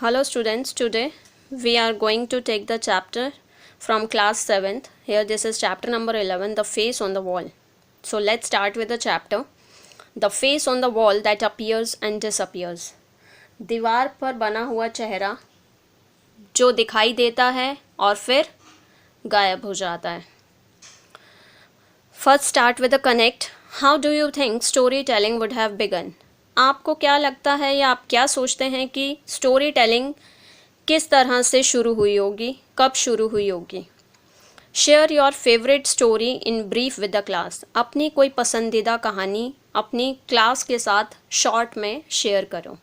Hello students, today we are going to take the chapter from class 7th. Here this is chapter number 11, the face on the wall. So let's start with the chapter. The face on the wall that appears and disappears. दीवार पर बना हुआ चेहरा जो दिखाई देता है और फिर गायब हो जाता है. First start with the connect. How do you think storytelling would have begun? आपको क्या लगता है या आप क्या सोचते हैं कि स्टोरी टेलिंग किस तरह से शुरू हुई होगी, कब शुरू हुई होगी? Share your favourite story in brief with the class. अपनी कोई पसंदीदा कहानी अपनी क्लास के साथ शॉर्ट में शेयर करो.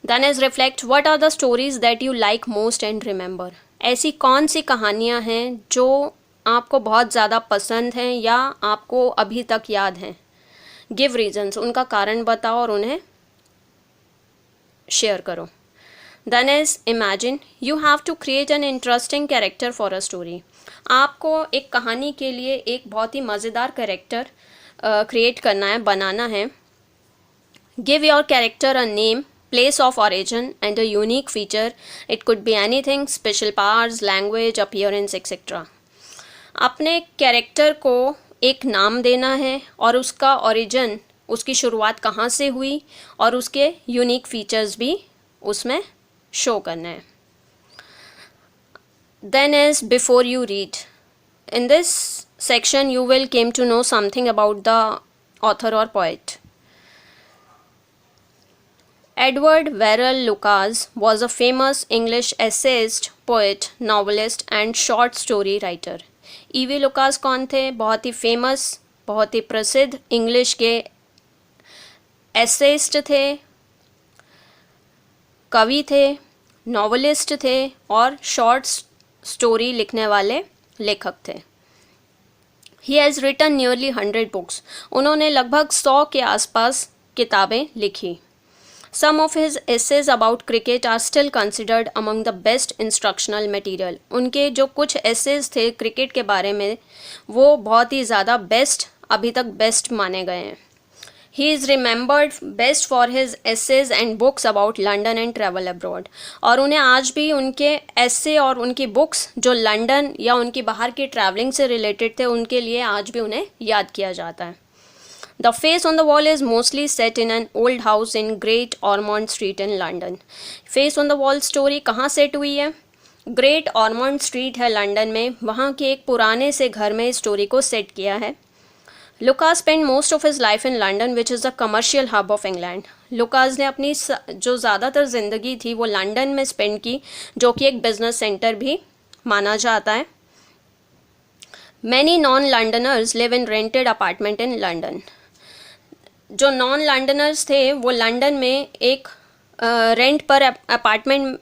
Then is reflect, what are the stories that you like most and remember. ऐसी कौन सी कहानियाँ हैं जो आपको बहुत ज़्यादा पसंद हैं या आपको अभी तक याद हैं. गिव रीजन्स, उनका कारण बताओ और उन्हें शेयर करो. Then is imagine, you have to create an interesting character for a story. आपको एक कहानी के लिए एक बहुत ही मज़ेदार कैरेक्टर क्रिएट करना है, बनाना है. Give your character a name, place of origin and a unique feature. It could be anything, special powers, language, appearance, etc. अपने कैरेक्टर को एक नाम देना है और उसका ओरिजिन, उसकी शुरुआत कहाँ से हुई और उसके यूनिक फीचर्स भी उसमें शो करना है. Then is before you read. In this section you will came to know something about the author or poet. Edward Verrall Lucas was a famous English essayist, poet, novelist and short story writer. E.V. Lucas कौन थे? बहुत ही famous, बहुत ही प्रसिद्ध English के essayist थे, कवि थे, novelist थे और शॉर्ट स्टोरी लिखने वाले लेखक थे. He has written nearly 100 books. उन्होंने लगभग 100 के आसपास किताबें लिखी. Some of his essays about cricket are still considered among the best instructional material. उनके जो कुछ essays थे क्रिकेट के बारे में वो बहुत ही ज़्यादा बेस्ट, अभी तक बेस्ट माने गए हैं. He is remembered best for his essays and books about London and travel abroad. और उन्हें आज भी उनके essay और उनकी बुक्स जो लंदन या उनकी बाहर की ट्रैवलिंग से रिलेटेड थे उनके लिए आज भी उन्हें याद किया जाता है. The face on the wall is mostly set in an old house in Great Ormond Street in London. Face on the wall story कहाँ सेट हुई है? ग्रेट ऑर्मंड स्ट्रीट है लंदन में, वहाँ के एक पुराने से घर में स्टोरी को सेट किया है. Lucas spent most of his life in London, which is the commercial hub of England. Lucas ने अपनी जो ज़्यादातर ज़िंदगी थी वो लंदन में स्पेंड की, जो कि एक बिजनेस सेंटर भी माना जाता है. Many non-Londoners live in rented apartment in London. जो नॉन लंडनर्स थे वो लंदन में एक रेंट पर अपार्टमेंट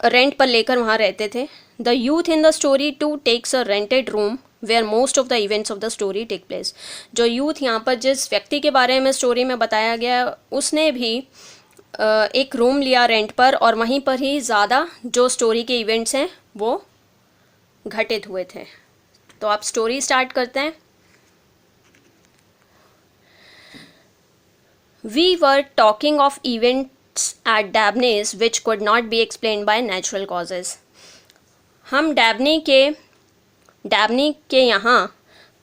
रेंट पर लेकर वहाँ रहते थे. The youth in the story to takes a rented room where most of the events of the story take place. जो यूथ यहाँ पर जिस व्यक्ति के बारे में स्टोरी में बताया गया उसने भी एक रूम लिया रेंट पर और वहीं पर ही ज़्यादा जो स्टोरी के इवेंट्स हैं वो घटित हुए थे. तो आप स्टोरी स्टार्ट करते हैं. We were talking of events at Dabney's which could not be explained by natural causes. हम डैबनी के यहाँ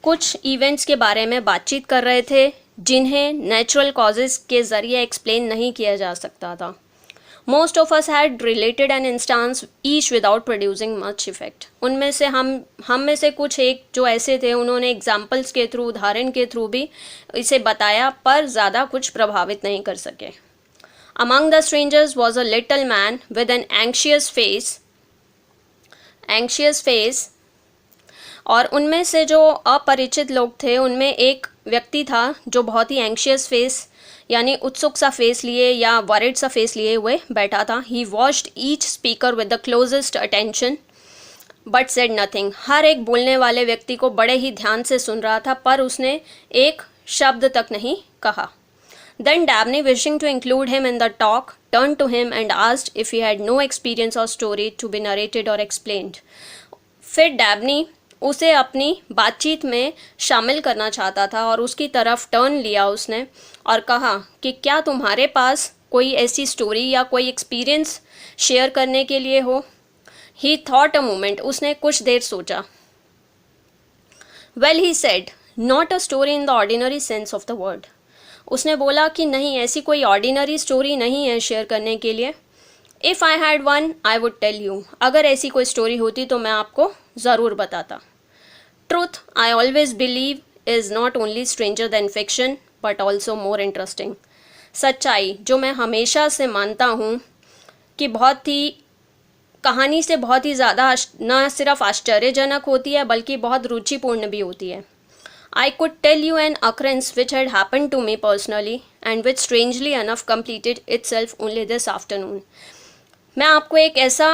कुछ इवेंट्स के बारे में बातचीत कर रहे थे जिन्हें नेचुरल कॉजेज़ के ज़रिए एक्सप्लेन नहीं किया जा सकता था. Most of us had related an instance each without producing much effect. उनमें से हम में से कुछ एक जो ऐसे थे उन्होंने एग्जाम्पल्स के थ्रू, उदाहरण के थ्रू भी इसे बताया पर ज़्यादा कुछ प्रभावित नहीं कर सके. Among the strangers was a little man with an anxious face. और उनमें से जो अपरिचित लोग थे उनमें एक व्यक्ति था जो बहुत ही एंशियस फेस यानी उत्सुक सा फेस लिए या वरिड सा फेस लिए हुए बैठा था. He watched each speaker with the closest attention but said nothing. हर एक बोलने वाले व्यक्ति को बड़े ही ध्यान से सुन रहा था पर उसने एक शब्द तक नहीं कहा. Then Dabney, wishing to include him in the talk, turn to him and asked if he had no experience or story to be narrated or explained. फिर डैबनी उसे अपनी बातचीत में शामिल करना चाहता था और उसकी तरफ टर्न लिया उसने और कहा कि क्या तुम्हारे पास कोई ऐसी स्टोरी या कोई एक्सपीरियंस शेयर करने के लिए हो? ही थॉट अ मोमेंट, उसने कुछ देर सोचा. Well he said, not a story in the ordinary sense of the word. उसने बोला कि नहीं, ऐसी कोई ऑर्डिनरी स्टोरी नहीं है शेयर करने के लिए. If I had one I would tell you, अगर ऐसी कोई स्टोरी होती तो मैं आपको ज़रूर बताता. Truth I always believe is not only stranger than fiction but also more interesting. सच्चाई जो मैं हमेशा से मानता हूँ कि बहुत ही कहानी से बहुत ही ज़्यादा न सिर्फ आश्चर्यजनक होती है बल्कि बहुत रुचिपूर्ण भी होती है. I could tell you an occurrence which had happened to me personally and which strangely enough completed itself only this afternoon. मैं आपको एक ऐसा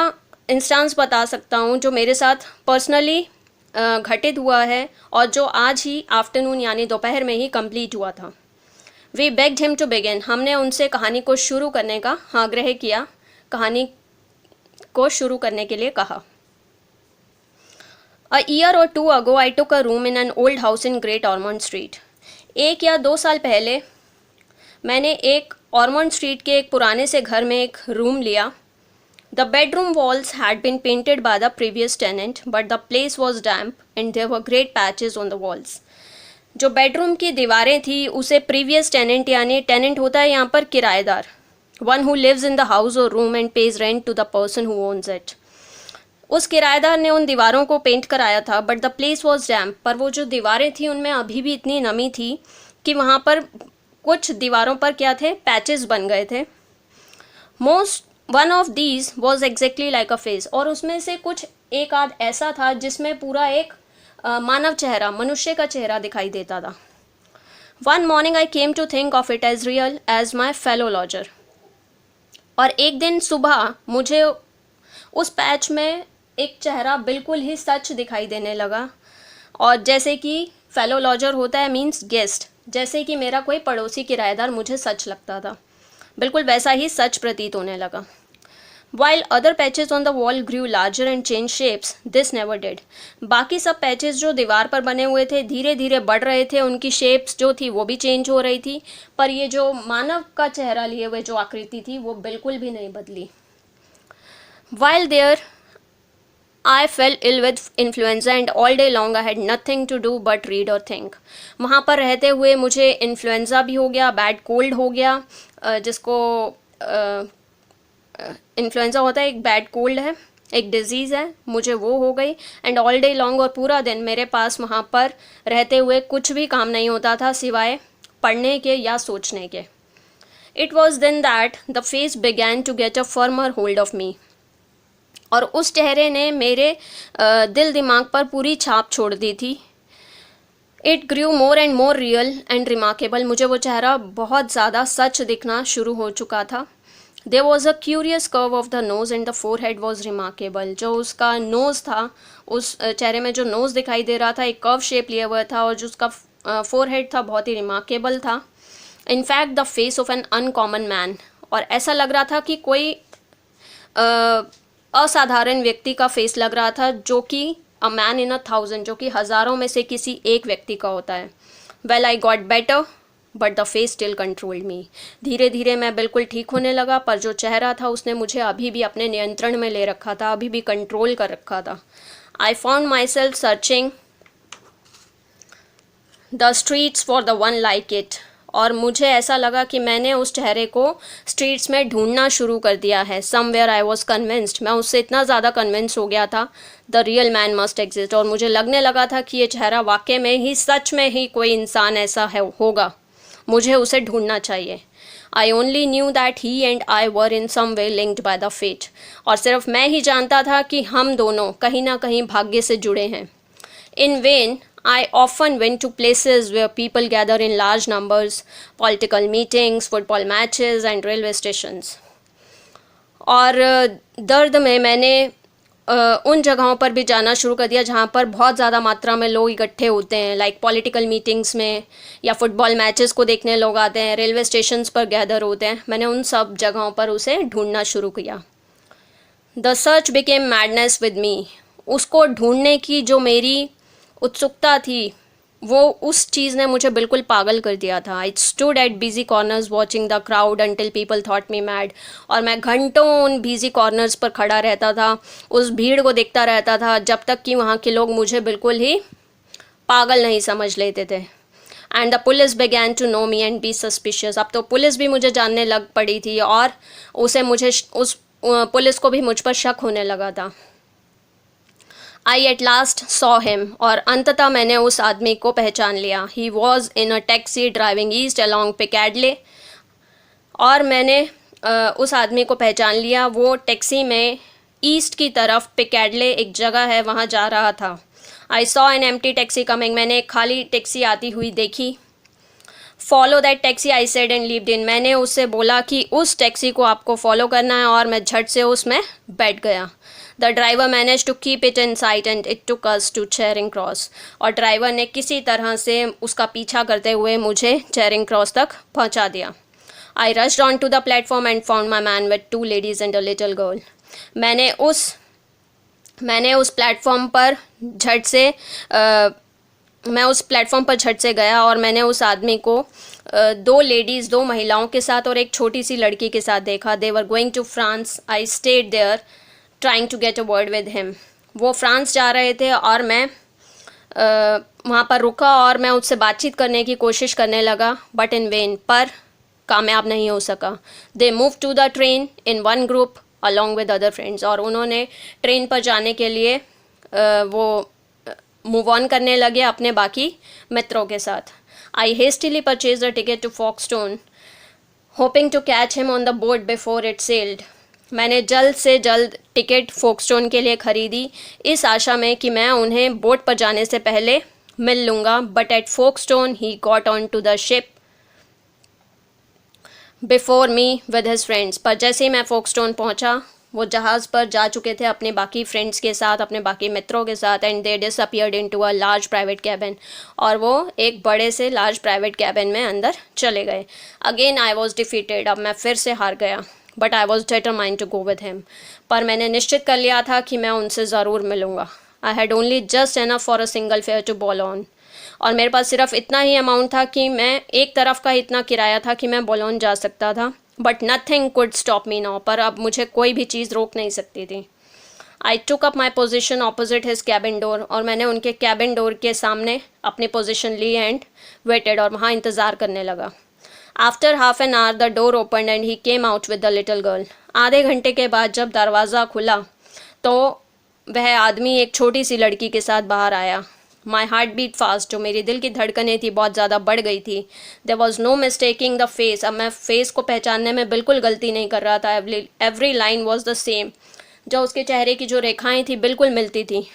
इंस्टेंस बता सकता हूँ जो मेरे साथ पर्सनली घटित हुआ है और जो आज ही आफ्टरनून यानी दोपहर में ही कंप्लीट हुआ था. We begged him to begin. हमने उनसे कहानी को शुरू करने का आग्रह किया, कहानी को शुरू करने के लिए कहा. A year or two ago, I took a room in an old house in Great Ormond Street. 1 या 2 साल पहले मैंने एक ऑर्मंड स्ट्रीट के एक पुराने से घर में एक रूम लिया. The bedroom walls had been painted by the previous tenant, but the place was damp and there were great patches on the walls. जो बेडरूम की दीवारें थी उसे प्रीवियस टेनेंट यानी टेनेंट होता है यहाँ पर किराएदार, one who lives in the house or room and pays rent to the person who owns it. उस किराएदार ने उन दीवारों को पेंट कराया था, but the place was damp. पर वो जो दीवारें थी उनमें अभी भी इतनी नमी थी कि वहाँ पर कुछ दीवारों पर क्या थे, पैचेस बन गए थे. One of these was exactly like a face, और उसमें से कुछ एक आध ऐसा था जिसमें पूरा एक मानव चेहरा, मनुष्य का चेहरा दिखाई देता था. One morning I came to think of it as real as my fellow lodger. और एक दिन सुबह मुझे उस पैच में एक चेहरा बिल्कुल ही सच दिखाई देने लगा, और जैसे कि फेलो लॉजर होता है मीन्स गेस्ट, जैसे कि मेरा कोई पड़ोसी किराएदार मुझे सच लगता था, बिल्कुल वैसा ही सच प्रतीत होने लगा. While other patches on the wall grew larger and change shapes, this never did. बाकी सब पैचेज जो दीवार पर बने हुए थे धीरे धीरे बढ़ रहे थे, उनकी शेप्स जो थी वो भी चेंज हो रही थी, पर ये जो मानव का चेहरा लिए हुए जो आकृति थी वो बिल्कुल भी नहीं बदली. While there, I fell ill with influenza and all day long I had nothing to do but read or think. वहाँ पर रहते हुए मुझे इन्फ्लुएंजा भी हो गया, बैड कोल्ड हो गया, जिसको इन्फ्लुएंजा होता है, एक बैड कोल्ड है, एक डिजीज़ है, मुझे वो हो गई. एंड ऑल डे लॉन्ग, और पूरा दिन मेरे पास वहाँ पर रहते हुए कुछ भी काम नहीं होता था सिवाय पढ़ने के या सोचने के. It was then that the face began to get a firmer hold of me. और उस चेहरे ने मेरे दिल दिमाग पर पूरी छाप छोड़ दी थी. It grew more and more real and remarkable. मुझे वो चेहरा बहुत ज़्यादा सच दिखना शुरू हो चुका था. There was a curious curve of the nose and the forehead was remarkable. जो उसका नोज़ था, उस चेहरे में जो नोज़ दिखाई दे रहा था एक कर्व शेप लिया हुआ था, और जो उसका फोर हेड था बहुत ही रिमार्केबल था. In fact the face of an uncommon man. और ऐसा लग रहा था कि कोई असाधारण व्यक्ति का फेस लग रहा था, जो कि अ मैन इन 1,000, जो कि हज़ारों में से किसी एक व्यक्ति का होता है. Well I got better but the face still controlled me. धीरे धीरे मैं बिल्कुल ठीक होने लगा, पर जो चेहरा था उसने मुझे अभी भी अपने नियंत्रण में ले रखा था, अभी भी कंट्रोल कर रखा था. I found my self searching the streets for the one like it. और मुझे ऐसा लगा कि मैंने उस चेहरे को स्ट्रीट्स में ढूंढना शुरू कर दिया है. समवेयर आई वॉज कन्विंस्ड, मैं उससे इतना ज़्यादा कन्विंस हो गया था, the real man must exist. और मुझे लगने लगा था कि ये चेहरा वाकई में ही, सच में ही कोई इंसान ऐसा है होगा, मुझे उसे ढूंढना चाहिए. I only knew that he and I were in some way linked by the fate. और सिर्फ मैं ही जानता था कि हम दोनों कहीं ना कहीं भाग्य से जुड़े हैं. इन when I often went to places where people gather in large numbers, political meetings, football matches and railway stations. और दर्द में मैंने उन जगहों पर भी जाना शुरू कर दिया जहाँ पर बहुत ज़्यादा मात्रा में लोग इकट्ठे होते हैं, लाइक पॉलिटिकल मीटिंग्स में, या फुटबॉल मैचेस को देखने लोग आते हैं, रेलवे स्टेशंस पर गैदर होते हैं. मैंने उन सब जगहों पर उसे ढूंढना शुरू किया. The search became madness with me. उसको ढूंढने की जो मेरी उत्सुकता थी वो उस चीज़ ने मुझे बिल्कुल पागल कर दिया था। I stood at busy corners watching the crowd until people thought me mad. और मैं घंटों उन बिजी कॉर्नर्स पर खड़ा रहता था, उस भीड़ को देखता रहता था, जब तक कि वहाँ के लोग मुझे बिल्कुल ही पागल नहीं समझ लेते थे। And the police began to know me and be suspicious. अब तो पुलिस भी मुझे जानने लग पड़ी थी और उस पुलिस को भी मुझ पर शक होने लगा था। I at last saw him. और अंततः मैंने उस आदमी को पहचान लिया। He was in a taxi driving east along Piccadilly. और मैंने उस आदमी को पहचान लिया। वो टैक्सी में ईस्ट की तरफ, पिकैडले एक जगह है, वहाँ जा रहा था। I saw an empty taxi coming. मैंने एक खाली टैक्सी आती हुई देखी। Follow that taxi I said and leaped in. मैंने उससे बोला कि उस टैक्सी को आपको फॉलो करना है, और मैं झट से उसमें बैठ गया। The driver manage to keep it in sight and it took us to Charing Cross. और ड्राइवर ने किसी तरह से उसका पीछा करते हुए मुझे चेयरिंग क्रॉस तक पहुंचा दिया। I rushed on to the platform and found my man with 2 ladies and a little girl. मैंने उस प्लेटफॉर्म पर झट से गया और मैंने उस आदमी को 2 महिलाओं के साथ और एक छोटी सी लड़की के साथ देखा। They were going to France. I stayed there trying to get a word with him. वो फ्रांस जा रहे थे और मैं वहाँ पर रुका और मैं उससे बातचीत करने की कोशिश करने लगा, बट इन वेन, पर कामयाब नहीं हो सका। They move to the train in one group along with other friends. और उन्होंने ट्रेन पर जाने के लिए वो मूव ऑन करने लगे अपने बाकी मित्रों के साथ। I hastily purchase the ticket to Folkestone hoping to catch him on the boat before it sailed. मैंने जल्द से जल्द टिकट फोक्सटोन के लिए ख़रीदी, इस आशा में कि मैं उन्हें बोट पर जाने से पहले मिल लूँगा। But at Folkestone he got on to the ship before me with his friends. पर जैसे ही मैं फोक्सटोन पहुँचा, वो जहाज़ पर जा चुके थे अपने बाकी फ्रेंड्स के साथ, अपने बाकी मित्रों के साथ। And they disappeared into a large private cabin. और वो एक बड़े से लार्ज प्राइवेट कैबिन में अंदर चले गए। Again I was defeated. अब मैं फिर से हार गया। But I was determined to go with him. पर मैंने निश्चित कर लिया था कि मैं उनसे ज़रूर मिलूँगा। I had only just enough for a single fare to Boulogne. और मेरे पास सिर्फ इतना ही अमाउंट था कि मैं एक तरफ का इतना किराया था कि मैं बोलोन जा सकता था। But nothing could stop me now. पर अब मुझे कोई भी चीज़ रोक नहीं सकती थी। I took up my position opposite his cabin door. और मैंने उनके कैबिन डोर के सामने अपनी पोजिशन ली एंड वेटेड। और वहाँ इंतज़ार करने लगा। After half an hour the door open and he came out with the little girl. आधे घंटे के बाद जब दरवाज़ा खुला तो वह आदमी एक छोटी सी लड़की के साथ बाहर आया। My heart beat fast. जो मेरी दिल की धड़कनें थी बहुत ज़्यादा बढ़ गई थी। There was no mistaking the face. अब मैं फेस को पहचानने में बिल्कुल गलती नहीं कर रहा था। Every line was the same. जो उसके चेहरे की जो रेखाएँ थी बिल्कुल मिलती थी।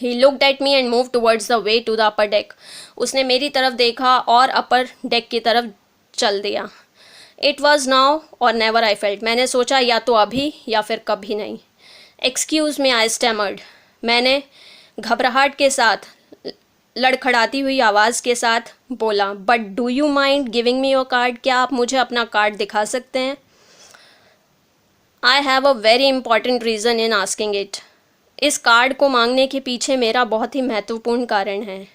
He looked at me and moved towards the way to the upper deck. उसने मेरी तरफ देखा और अपर डेक की तरफ चल दिया। It was now or never I felt. मैंने सोचा या तो अभी या फिर कभी नहीं। Excuse me, I stammered. मैंने घबराहट के साथ, लड़खड़ाती हुई आवाज़ के साथ बोला, But do you mind giving me your card? क्या आप मुझे अपना कार्ड दिखा सकते हैं? I have a very important reason in asking it. इस कार्ड को मांगने के पीछे मेरा बहुत ही महत्वपूर्ण कारण है।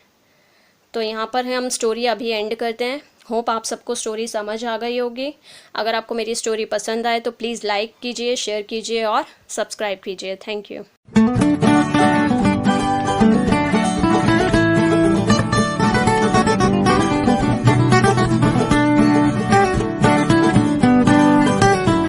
तो यहाँ पर हम स्टोरी अभी एंड करते हैं। होप आप सबको स्टोरी समझ आ गई होगी। अगर आपको मेरी स्टोरी पसंद आए तो प्लीज़ लाइक कीजिए, शेयर कीजिए और सब्सक्राइब कीजिए। Thank you.